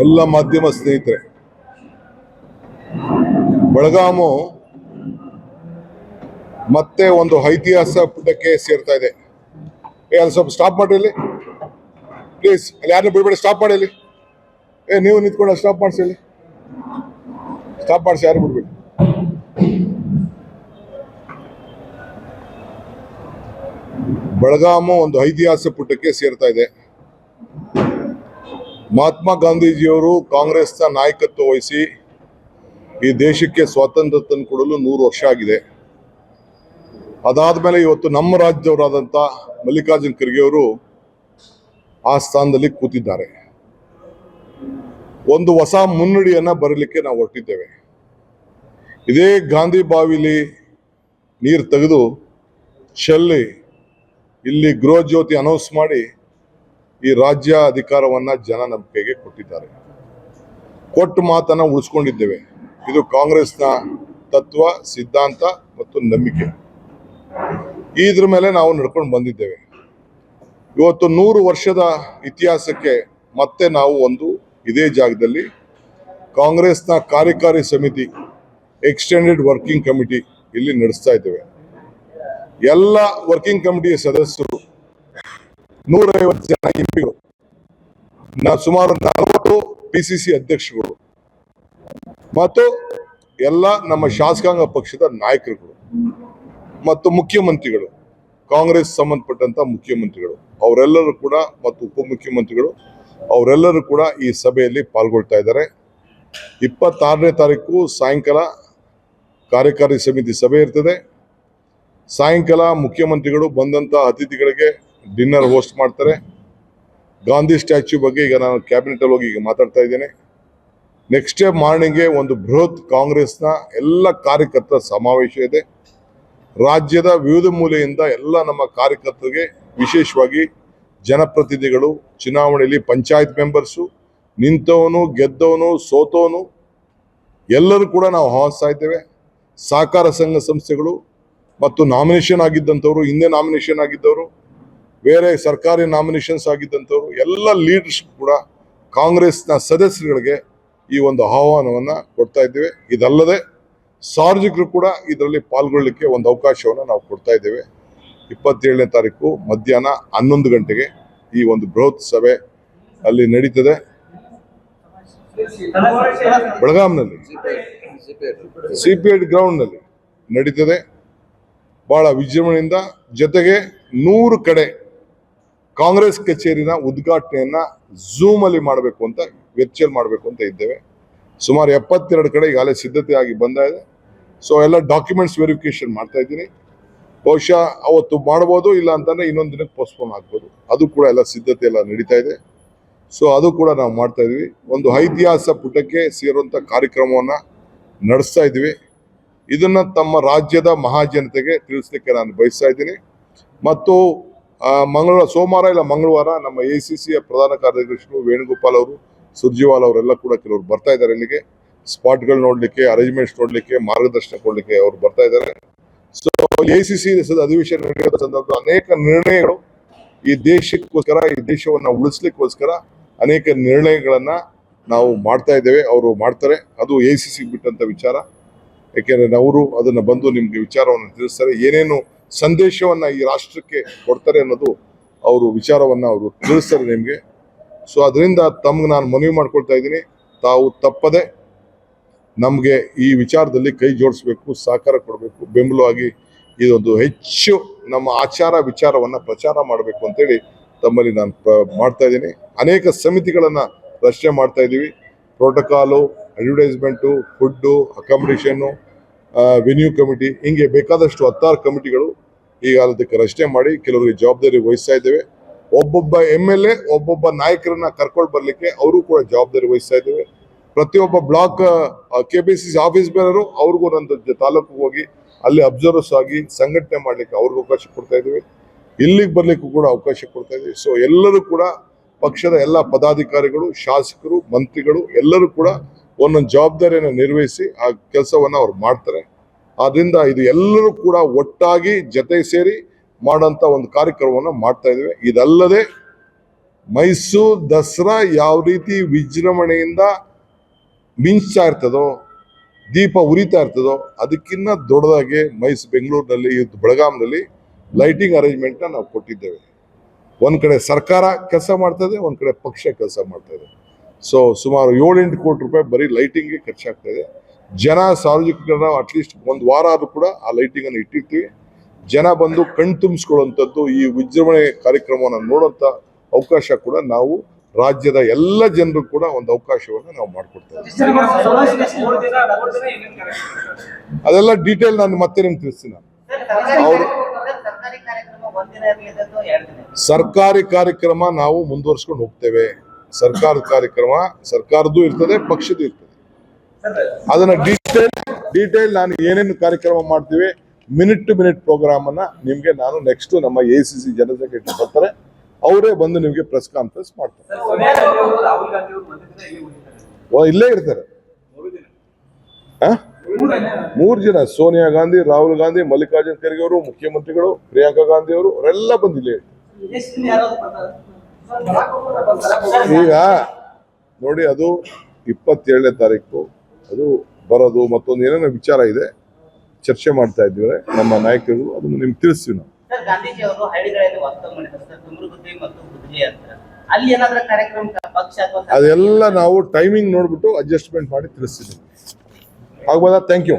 ಎಲ್ಲ ಮಾಧ್ಯಮ ಸ್ನೇಹಿತರೆ, ಬೆಳಗಾಮು ಮತ್ತೆ ಒಂದು ಐತಿಹಾಸಿಕ ಪುಟಕ್ಕೆ ಸೇರ್ತಾ ಇದೆ. ಅಲ್ಲಿ ಸ್ವಲ್ಪ ಸ್ಟಾಪ್ ಮಾಡಿ ಇಲ್ಲಿ ಪ್ಲೀಸ್. ಅಲ್ಲಿ ಯಾರನ್ನ ಬಿಡಬೇಡಿ, ಸ್ಟಾಪ್ ಮಾಡಿ ಇಲ್ಲಿ. ನೀವು ನಿಂತ್ಕೊಂಡು ಸ್ಟಾಪ್ ಮಾಡಿಸಿ, ಇಲ್ಲಿ ಸ್ಟಾಪ್ ಮಾಡಿಸಿ, ಯಾರು ಬಿಡ್ಬೇಡಿ. ಬೆಳಗಾಮು ಒಂದು ಐತಿಹಾಸಿಕ ಪುಟಕ್ಕೆ ಸೇರ್ತಾ ಇದೆ. ಮಹಾತ್ಮ ಗಾಂಧೀಜಿಯವರು ಕಾಂಗ್ರೆಸ್ನ ನಾಯಕತ್ವ ವಹಿಸಿ ಈ ದೇಶಕ್ಕೆ ಸ್ವಾತಂತ್ರ್ಯ ತಂದುಕೊಡಲು 100 ವರ್ಷ ಆಗಿದೆ. ಅದಾದ್ಮೇಲೆ ಇವತ್ತು ನಮ್ಮ ರಾಜ್ಯದವರಾದಂಥ ಮಲ್ಲಿಕಾರ್ಜುನ್ ಖರ್ಗೆ ಅವರು ಆ ಸ್ಥಾನದಲ್ಲಿ ಕೂತಿದ್ದಾರೆ. ಒಂದು ಹೊಸ ಮುನ್ನುಡಿಯನ್ನ ಬರಲಿಕ್ಕೆ ನಾವು ಹೊರಟಿದ್ದೇವೆ. ಇದೇ ಗಾಂಧಿ ಬಾವಿಲಿ ನೀರು ತೆಗೆದು ಚೆಲ್ಲಿ ಇಲ್ಲಿ ಗೃಹ ಜ್ಯೋತಿ ಅನೌನ್ಸ್ ಮಾಡಿ ಈ ರಾಜ್ಯ ಅಧಿಕಾರವನ್ನ ಜನ ನಮ್ಮ ಕೈಗೆ ಕೊಟ್ಟಿದ್ದಾರೆ. ಕೊಟ್ಟು ಮಾತನ್ನ ಉಳಿಸ್ಕೊಂಡಿದ್ದೇವೆ. ಇದು ಕಾಂಗ್ರೆಸ್ನ ತತ್ವ, ಸಿದ್ಧಾಂತ ಮತ್ತು ನಂಬಿಕೆ. ಇದ್ರ ಮೇಲೆ ನಾವು ನಡ್ಕೊಂಡು ಬಂದಿದ್ದೇವೆ. ಇವತ್ತು 100 ವರ್ಷದ ಇತಿಹಾಸಕ್ಕೆ ಮತ್ತೆ ನಾವು ಇದೇ ಜಾಗದಲ್ಲಿ ಕಾಂಗ್ರೆಸ್ನ ಕಾರ್ಯಕಾರಿ ಸಮಿತಿ, ಎಕ್ಸ್ಟೆಂಡೆಡ್ ವರ್ಕಿಂಗ್ ಕಮಿಟಿ ಇಲ್ಲಿ ನಡೆಸ್ತಾ ಇದ್ದೇವೆ. ಎಲ್ಲ ವರ್ಕಿಂಗ್ ಕಮಿಟಿಯ ಸದಸ್ಯರು 150 ಜನ ಎಂಪಿಗಳು, ಸುಮಾರು 40 PCC ಅಧ್ಯಕ್ಷರುಗಳು ಮತ್ತು ಎಲ್ಲ ನಮ್ಮ ಶಾಸಕಾಂಗ ಪಕ್ಷದ ನಾಯಕರುಗಳು ಮತ್ತು ಮುಖ್ಯಮಂತ್ರಿಗಳು, ಕಾಂಗ್ರೆಸ್ ಸಂಬಂಧಪಟ್ಟಂತ ಮುಖ್ಯಮಂತ್ರಿಗಳು ಅವರೆಲ್ಲರೂ ಕೂಡ ಮತ್ತು ಉಪಮುಖ್ಯಮಂತ್ರಿಗಳು ಅವರೆಲ್ಲರೂ ಕೂಡ ಈ ಸಭೆಯಲ್ಲಿ ಪಾಲ್ಗೊಳ್ತಾ ಇದ್ದಾರೆ. 26ನೇ ತಾರೀಕು ಸಾಯಂಕಾಲ ಕಾರ್ಯಕಾರಿ ಸಮಿತಿ ಸಭೆ ಇರ್ತದೆ. ಸಾಯಂಕಾಲ ಮುಖ್ಯಮಂತ್ರಿಗಳು ಬಂದಂತ ಅತಿಥಿಗಳಿಗೆ ಡಿನ್ನರ್ ಹೋಸ್ಟ್ ಮಾಡ್ತಾರೆ. ಗಾಂಧಿ ಸ್ಟ್ಯಾಚ್ಯೂ ಬಗ್ಗೆ ಈಗ ನಾನು ಕ್ಯಾಬಿನೆಟ್ ಅಲ್ಲಿ ಹೋಗಿ ಈಗ ಮಾತಾಡ್ತಾ ಇದ್ದೇನೆ. ನೆಕ್ಸ್ಟ್ ಡೇ ಮಾರ್ನಿಂಗ್ಗೆ ಒಂದು ಬೃಹತ್ ಕಾಂಗ್ರೆಸ್ನ ಎಲ್ಲ ಕಾರ್ಯಕರ್ತರ ಸಮಾವೇಶ ಇದೆ. ರಾಜ್ಯದ ವಿವಿಧ ಮೂಲೆಯಿಂದ ಎಲ್ಲ ನಮ್ಮ ಕಾರ್ಯಕರ್ತರಿಗೆ, ವಿಶೇಷವಾಗಿ ಜನಪ್ರತಿನಿಧಿಗಳು, ಚುನಾವಣೆಯಲ್ಲಿ ಪಂಚಾಯತ್ ಮೆಂಬರ್ಸು, ನಿಂತವನು, ಗೆದ್ದವನು, ಸೋತವನು ಎಲ್ಲರೂ ಕೂಡ ನಾವು ಆಹ್ವಾನಿಸ್ತಾ ಇದ್ದೇವೆ. ಸಹಕಾರ ಸಂಘ ಸಂಸ್ಥೆಗಳು ಮತ್ತು ನಾಮಿನೇಷನ್ ಆಗಿದ್ದಂಥವ್ರು, ಹಿಂದೆ ನಾಮಿನೇಷನ್ ಆಗಿದ್ದವರು, ಬೇರೆ ಸರ್ಕಾರಿ ನಾಮಿನೇಷನ್ಸ್ ಆಗಿದ್ದಂಥವ್ರು ಎಲ್ಲ ಲೀಡರ್ಸ್ ಕೂಡ ಕಾಂಗ್ರೆಸ್ನ ಸದಸ್ಯರುಗಳಿಗೆ ಈ ಒಂದು ಆಹ್ವಾನವನ್ನ ಕೊಡ್ತಾ ಇದ್ದೇವೆ. ಇದಲ್ಲದೆ ಸಾರ್ವಜನಿಕರು ಕೂಡ ಇದರಲ್ಲಿ ಪಾಲ್ಗೊಳ್ಳಲಿಕ್ಕೆ ಒಂದು ಅವಕಾಶವನ್ನು ನಾವು ಕೊಡ್ತಾ ಇದ್ದೇವೆ. 27ನೇ ತಾರೀಕು ಮಧ್ಯಾಹ್ನ 11 ಗಂಟೆಗೆ ಈ ಒಂದು ಬೃಹತ್ ಸಭೆ ಅಲ್ಲಿ ನಡೀತದೆ. ಬೆಳಗಾಂನಲ್ಲಿ CPI ಗ್ರೌಂಡ್ ನಲ್ಲಿ ನಡೀತದೆ. ಬಹಳ ವಿಜೃಂಭಣೆಯಿಂದ, ಜೊತೆಗೆ 100 ಕಡೆ ಕಾಂಗ್ರೆಸ್ ಕಚೇರಿನ ಉದ್ಘಾಟನೆಯನ್ನ ಝೂಮ್ ಅಲ್ಲಿ ಮಾಡಬೇಕು ಅಂತ, ವರ್ಚುವಲ್ ಮಾಡಬೇಕು ಅಂತ ಇದ್ದೇವೆ. ಸುಮಾರು 72 ಕಡೆ ಈಗಾಗಲೇ ಸಿದ್ಧತೆ ಆಗಿ ಬಂದ ಇದೆ. ಸೊ ಎಲ್ಲ ಡಾಕ್ಯುಮೆಂಟ್ಸ್ ವೆರಿಫಿಕೇಶನ್ ಮಾಡ್ತಾ ಇದ್ದೀನಿ. ಬಹುಶಃ ಅವತ್ತು ಮಾಡಬಹುದು, ಇಲ್ಲ ಅಂತಂದ್ರೆ ಇನ್ನೊಂದು ದಿನಕ್ಕೆ ಪೋಸ್ಟ್ಪೋನ್ ಆಗ್ಬೋದು. ಅದು ಕೂಡ ಎಲ್ಲ ಸಿದ್ಧತೆ ಎಲ್ಲ ನಡೀತಾ ಇದೆ. ಸೊ ಅದು ಕೂಡ ನಾವು ಮಾಡ್ತಾ ಇದೀವಿ. ಒಂದು ಐತಿಹಾಸಿಕ ಪುಟಕ್ಕೆ ಸೇರುವಂತ ಕಾರ್ಯಕ್ರಮವನ್ನ ನಡೆಸ್ತಾ ಇದ್ದೀವಿ. ಇದನ್ನ ತಮ್ಮ ರಾಜ್ಯದ ಮಹಾಜನತೆಗೆ ತಿಳಿಸ್ಲಿಕ್ಕೆ ನಾನು ಬಯಸ್ತಾ ಇದ್ದೀನಿ. ಮತ್ತು ಸೋಮವಾರ ಇಲ್ಲ ಮಂಗಳವಾರ ನಮ್ಮ ACCಯ ಪ್ರಧಾನ ಕಾರ್ಯದರ್ಶಿಗಳು ವೇಣುಗೋಪಾಲ್ ಅವರು, ಸುರ್ಜಿವಾಲ್ ಅವರೆಲ್ಲ ಕೂಡ ಕೆಲವರು ಬರ್ತಾ ಇದ್ದಾರೆ ಇಲ್ಲಿಗೆ. ಸ್ಪಾಟ್ಗಳು ನೋಡ್ಲಿಕ್ಕೆ, ಅರೇಂಜ್ಮೆಂಟ್ಸ್ ನೋಡ್ಲಿಕ್ಕೆ, ಮಾರ್ಗದರ್ಶನ ಕೊಡ್ಲಿಕ್ಕೆ ಅವರು ಬರ್ತಾ ಇದ್ದಾರೆ. ಸೊ ACC ಅಧಿವೇಶನ ನಡೆಯುವ ಸಂದರ್ಭದಲ್ಲಿ ಅನೇಕ ನಿರ್ಣಯಗಳು ಈ ದೇಶಕ್ಕೋಸ್ಕರ, ಈ ದೇಶವನ್ನ ಉಳಿಸ್ಲಿಕ್ಕೋಸ್ಕರ ಅನೇಕ ನಿರ್ಣಯಗಳನ್ನ ನಾವು ಮಾಡ್ತಾ ಇದ್ದೇವೆ. ಅವರು ಮಾಡ್ತಾರೆ. ಅದು ACC ಬಿಟ್ಟಂತ ವಿಚಾರ. ಯಾಕೆಂದ್ರೆ ಅವರು ಅದನ್ನ ಬಂದು ನಿಮ್ಗೆ ವಿಚಾರವನ್ನು ತಿಳಿಸ್ತಾರೆ, ಏನೇನು ಸಂದೇಶವನ್ನ ಈ ರಾಷ್ಟ್ರಕ್ಕೆ ಕೊಡ್ತಾರೆ ಅನ್ನೋದು ಅವರು ವಿಚಾರವನ್ನ ಅವರು ತಿಳಿಸ್ತಾರೆ ನಿಮ್ಗೆ. ಸೊ ಅದರಿಂದ ತಮ್ಗೆ ನಾನು ಮನವಿ ಮಾಡ್ಕೊಳ್ತಾ ಇದ್ದೀನಿ, ತಾವು ತಪ್ಪದೆ ನಮ್ಗೆ ಈ ವಿಚಾರದಲ್ಲಿ ಕೈ ಜೋಡಿಸ್ಬೇಕು, ಸಹಕಾರ ಕೊಡಬೇಕು, ಬೆಂಬಲವಾಗಿ ಇದೊಂದು ಹೆಚ್ಚು ನಮ್ಮ ಆಚಾರ ವಿಚಾರವನ್ನ ಪ್ರಚಾರ ಮಾಡಬೇಕು ಅಂತೇಳಿ ತಮ್ಮಲ್ಲಿ ನಾನು ಮಾಡ್ತಾ ಇದ್ದೀನಿ. ಅನೇಕ ಸಮಿತಿಗಳನ್ನ ರಚನೆ ಮಾಡ್ತಾ ಇದ್ದೀವಿ. Protocol, advertisement, food, accommodation, venue committee, ಹಿಂಗೆ ಬೇಕಾದಷ್ಟು 16 ಕಮಿಟಿಗಳು ಈಗ ಅದಕ್ಕೆ ರಚನೆ ಮಾಡಿ ಕೆಲವರಿಗೆ ಜವಾಬ್ದಾರಿ ವಹಿಸ್ತಾ ಇದ್ದೇವೆ. ಒಬ್ಬೊಬ್ಬ MLA, ಒಬ್ಬೊಬ್ಬ ನಾಯಕರನ್ನ ಕರ್ಕೊಂಡು ಬರ್ಲಿಕ್ಕೆ ಅವರು ಕೂಡ ಜವಾಬ್ದಾರಿ ವಹಿಸ್ತಾ ಇದ್ದೇವೆ. ಪ್ರತಿಯೊಬ್ಬ ಬ್ಲಾಕ್ KPCC ಆಫೀಸ್ ಬೇರರು ಅವ್ರಿಗೂ ನನ್ನ ತಾಲೂಕಿಗೆ ಹೋಗಿ ಅಲ್ಲಿ ಅಬ್ಸರ್ವರ್ಸ್ ಆಗಿ ಸಂಘಟನೆ ಮಾಡ್ಲಿಕ್ಕೆ ಅವ್ರಿಗೆ ಅವಕಾಶ ಕೊಡ್ತಾ ಇದ್ದೀವಿ. ಇಲ್ಲಿಗೆ ಬರ್ಲಿಕ್ಕೂ ಕೂಡ ಅವಕಾಶ ಕೊಡ್ತಾ ಇದ್ದೀವಿ. ಸೊ ಎಲ್ಲರೂ ಕೂಡ ಪಕ್ಷದ ಎಲ್ಲ ಪದಾಧಿಕಾರಿಗಳು, ಶಾಸಕರು, ಮಂತ್ರಿಗಳು ಎಲ್ಲರೂ ಕೂಡ ಒಂದೊಂದು ಜವಾಬ್ದಾರಿಯನ್ನು ನಿರ್ವಹಿಸಿ ಆ ಕೆಲಸವನ್ನ ಅವ್ರು ಮಾಡ್ತಾರೆ. ಆದ್ರಿಂದ ಇದು ಎಲ್ಲರೂ ಕೂಡ ಒಟ್ಟಾಗಿ ಜೊತೆ ಸೇರಿ ಮಾಡೋಂಥ ಒಂದು ಕಾರ್ಯಕ್ರಮವನ್ನು ಮಾಡ್ತಾ ಇದ್ದೇವೆ. ಇದಲ್ಲದೆ ಮೈಸೂರು ದಸರಾ ಯಾವ ರೀತಿ ವಿಜೃಂಭಣೆಯಿಂದ ಮಿಂಚ್ತಾ ಇರ್ತದೋ, ದೀಪ ಉರಿತಾ ಇರ್ತದೋ, ಅದಕ್ಕಿಂತ ದೊಡ್ಡದಾಗಿ ಬೆಂಗಳೂರಿನಲ್ಲಿ ಬೆಳಗಾಂನಲ್ಲಿ ಲೈಟಿಂಗ್ ಅರೇಂಜ್ಮೆಂಟ್ ನಾವು ಕೊಟ್ಟಿದ್ದೇವೆ. ಒಂದ್ ಕಡೆ ಸರ್ಕಾರ ಕೆಲಸ ಮಾಡ್ತದೆ, ಒಂದ್ ಕಡೆ ಪಕ್ಷ ಕೆಲಸ ಮಾಡ್ತಾ ಇದೆ. ಸೊ ಸುಮಾರು 7-8 ಕೋಟಿ ರೂಪಾಯಿ ಬರೀ ಲೈಟಿಂಗ್ಗೆ ಖರ್ಚಾಗ್ತಾ ಇದೆ. ಸಾರ್ವಜನಿಕರನ್ನ ಅಟ್ಲೀಸ್ಟ್ ಒಂದು ವಾರ ಆದ್ರೂ ಕೂಡ ಆ ಲೈಟಿಂಗ್ ಅನ್ನು ಇಟ್ಟಿರ್ತೀವಿ. ಜನ ಬಂದು ಕಣ್ ತುಂಬಿಸ್ಕೊಳ್ಳುವಂಥದ್ದು, ಈ ವಿಜೃಂಭಣೆ ಕಾರ್ಯಕ್ರಮವನ್ನು ನೋಡುವಂತ ಅವಕಾಶ ಕೂಡ ನಾವು ರಾಜ್ಯದ ಎಲ್ಲ ಜನರು ಕೂಡ ಒಂದು ಅವಕಾಶವನ್ನು ನಾವು ಮಾಡಿಕೊಡ್ತೇವೆ. ಅದೆಲ್ಲ ಡೀಟೇಲ್ ನಾನು ಮತ್ತೆ ನಿಮ್ಗೆ ತಿಳಿಸ್ತೀನಿ. ಅವರು ಸರ್ಕಾರಿ ಕಾರ್ಯಕ್ರಮ ನಾವು ಮುಂದುವರ್ಸ್ಕೊಂಡು ಹೋಗ್ತೇವೆ. ಸರ್ಕಾರದ ಕಾರ್ಯಕ್ರಮ ಸರ್ಕಾರದ್ದು ಇರ್ತದೆ, ಪಕ್ಷದ್ದು ಇರ್ತದೆ. ಅದನ್ನ ಡೀಟೇಲ್ ನಾನು ಏನೇನು ಕಾರ್ಯಕ್ರಮ ಮಾಡ್ತೀವಿ, ಮಿನಿಟ್ ಟು ಮಿನಿಟ್ ಪ್ರೋಗ್ರಾಮ್ ಅನ್ನ ನಿಮ್ಗೆ ನಾನು ನೆಕ್ಸ್ಟ್ ನಮ್ಮ ACC ಜನರಲ್ ಸೆಕ್ರೆಟರಿ ಬರ್ತಾರೆ, ಅವರೇ ಬಂದು ನಿಮ್ಗೆ ಪ್ರೆಸ್ ಕಾನ್ಫರೆನ್ಸ್ ಮಾಡ್ತಾರೆ. ಇಲ್ಲೇ ಇರ್ತಾರೆ 3 ಜನ, ಸೋನಿಯಾ ಗಾಂಧಿ, ರಾಹುಲ್ ಗಾಂಧಿ, ಮಲ್ಲಿಕಾರ್ಜುನ್ ಖರ್ಗೆ ಅವರು, ಮುಖ್ಯಮಂತ್ರಿಗಳು, ಪ್ರಿಯಾಂಕಾ ಗಾಂಧಿ ಅವರು, ಅವರೆಲ್ಲ ಬಂದಿಲ್ಲ. ಈಗ ನೋಡಿ, ಅದು 27ನೇ ತಾರೀಕು ಅದು ಬರೋದು, ಮತ್ತೊಂದು ಏನೇನೋ ವಿಚಾರ ಇದೆ, ಚರ್ಚೆ ಮಾಡ್ತಾ ಇದ್ದೀವಿ ನಮ್ಮ ನಾಯಕರು, ಅದನ್ನು ನಿಮ್ಗೆ ತಿಳಿಸ್ತೀವಿ ನಾವು. ಗಾಂಧೀಜಿ ಅವರು ಹಳ್ಳಿಗಳಲ್ಲಿ ವಾಸ್ತವ ಮಾಡಿದ್ದಾರೆ ಸರ್, ತುಮರುಗುದ್ದಿ ಮತ್ತು ಗುದ್ಲಿ ಅಂತ. ಅಲ್ಲಿ ಏನಾದ್ರೂ ಕಾರ್ಯಕ್ರಮ ಪಕ್ಷ ಅಥವಾ ಅದೆಲ್ಲ ನಾವು ಟೈಮಿಂಗ್ ನೋಡ್ಬಿಟ್ಟು ಅಡ್ಜಸ್ಟ್ಮೆಂಟ್ ಮಾಡಿ ತಿಳಿಸ್ತೀವಿ. ಆಗ್ಬೋದಾ? Thank you.